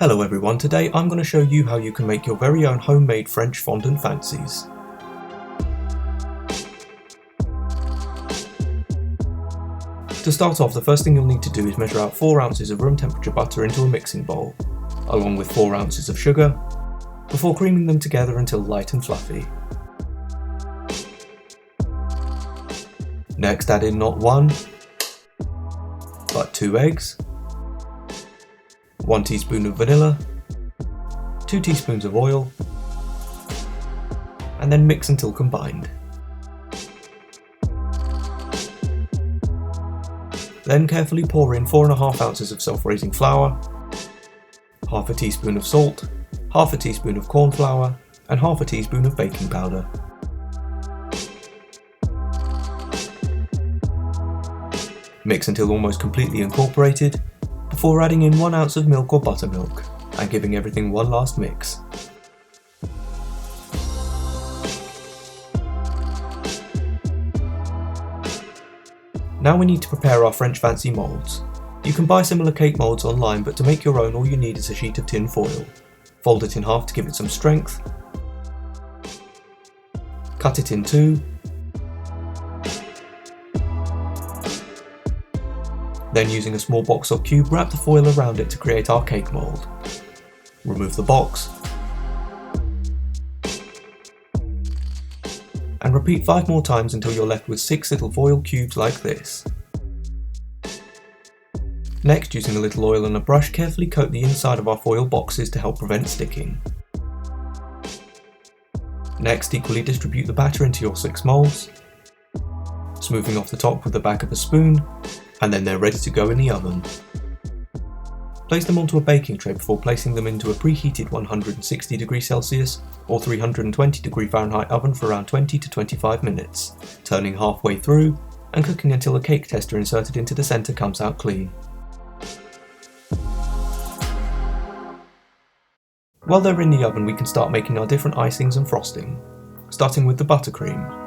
Hello everyone, today I'm going to show you how you can make your very own homemade French fondant fancies. To start off, the first thing you'll need to do is measure out 4 ounces of room temperature butter into a mixing bowl, along with 4 ounces of sugar, before creaming them together until light and fluffy. Next, add in not 1, but 2 eggs, 1 teaspoon of vanilla, 2 teaspoons of oil, and then mix until combined. Then carefully pour in 4.5 ounces of self-raising flour, half a teaspoon of salt, half a teaspoon of corn flour, and half a teaspoon of baking powder. Mix until almost completely incorporated, before adding in 1 ounce of milk or buttermilk, and giving everything one last mix. Now we need to prepare our French fancy moulds. You can buy similar cake moulds online, but to make your own all you need is a sheet of tin foil. Fold it in half to give it some strength, cut it in 2, then using a small box or cube, wrap the foil around it to create our cake mould. Remove the box, and repeat 5 more times until you're left with 6 little foil cubes like this. Next, using a little oil and a brush, carefully coat the inside of our foil boxes to help prevent sticking. Next, equally distribute the batter into your 6 moulds, smoothing off the top with the back of a spoon, and then they're ready to go in the oven. Place them onto a baking tray before placing them into a preheated 160°C or 320°F oven for around 20 to 25 minutes, turning halfway through and cooking until a cake tester inserted into the centre comes out clean. While they're in the oven, we can start making our different icings and frosting, starting with the buttercream.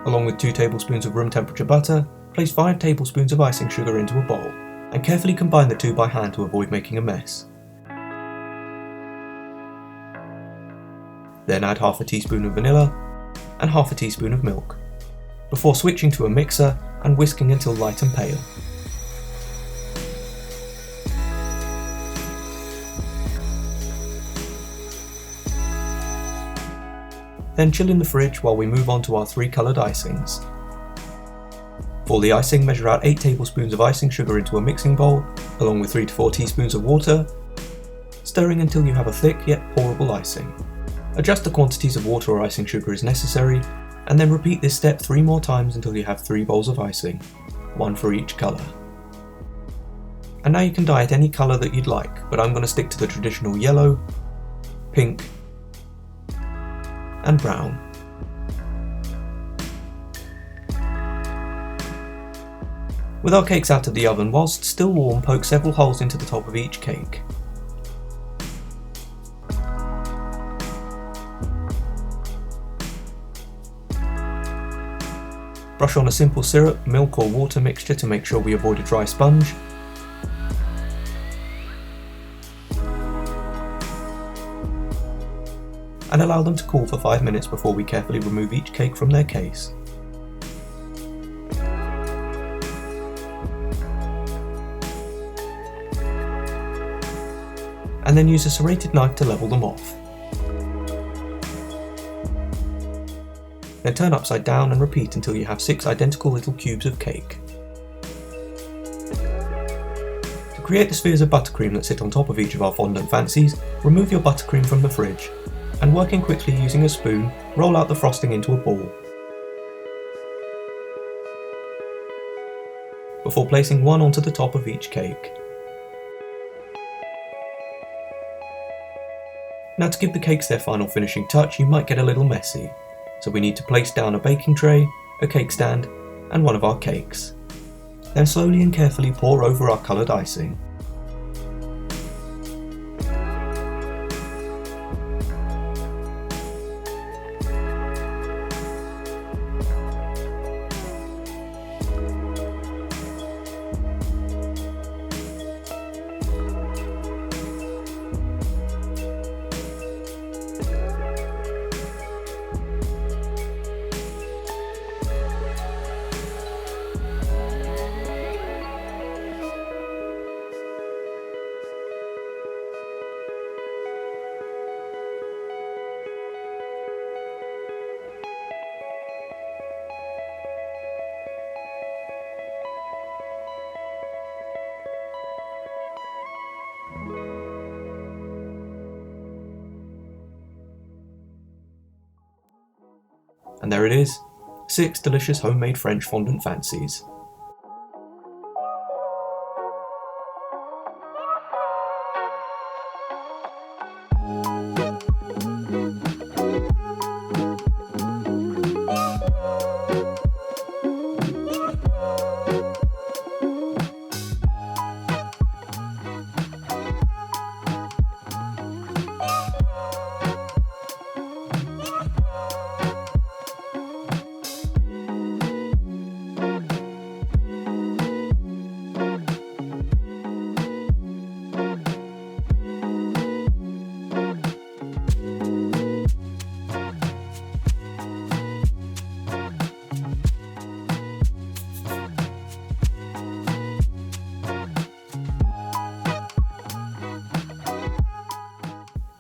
Along with 2 tablespoons of room temperature butter, place 5 tablespoons of icing sugar into a bowl, and carefully combine the two by hand to avoid making a mess. Then add half a teaspoon of vanilla and half a teaspoon of milk, before switching to a mixer and whisking until light and pale. Then chill in the fridge while we move on to our 3 coloured icings. For the icing, measure out 8 tablespoons of icing sugar into a mixing bowl, along with 3 to 4 teaspoons of water, stirring until you have a thick yet pourable icing. Adjust the quantities of water or icing sugar as necessary, and then repeat this step 3 more times until you have 3 bowls of icing, 1 for each colour. And now you can dye it any colour that you'd like, but I'm going to stick to the traditional yellow, pink, and brown. With our cakes out of the oven, whilst still warm, poke several holes into the top of each cake. Brush on a simple syrup, milk or water mixture to make sure we avoid a dry sponge. And allow them to cool for 5 minutes before we carefully remove each cake from their case. And then use a serrated knife to level them off. Then turn upside down and repeat until you have 6 identical little cubes of cake. To create the spheres of buttercream that sit on top of each of our fondant fancies, remove your buttercream from the fridge, and working quickly using a spoon, roll out the frosting into a ball, before placing one onto the top of each cake. Now, to give the cakes their final finishing touch, you might get a little messy, so we need to place down a baking tray, a cake stand, and one of our cakes. Then slowly and carefully pour over our coloured icing. And there it is, 6 delicious homemade French fondant fancies.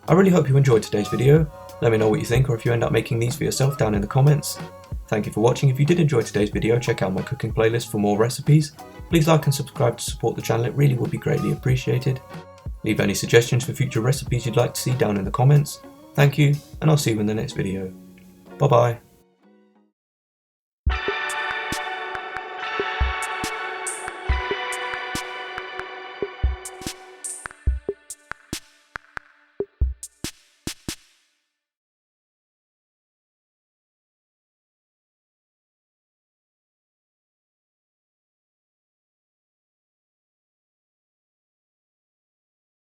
I really hope you enjoyed today's video. Let me know what you think, or if you end up making these for yourself down in the comments. Thank you for watching. If you did enjoy today's video, check out my cooking playlist for more recipes. Please like and subscribe to support the channel, it really would be greatly appreciated. Leave any suggestions for future recipes you'd like to see down in the comments. Thank you, and I'll see you in the next video. Bye bye.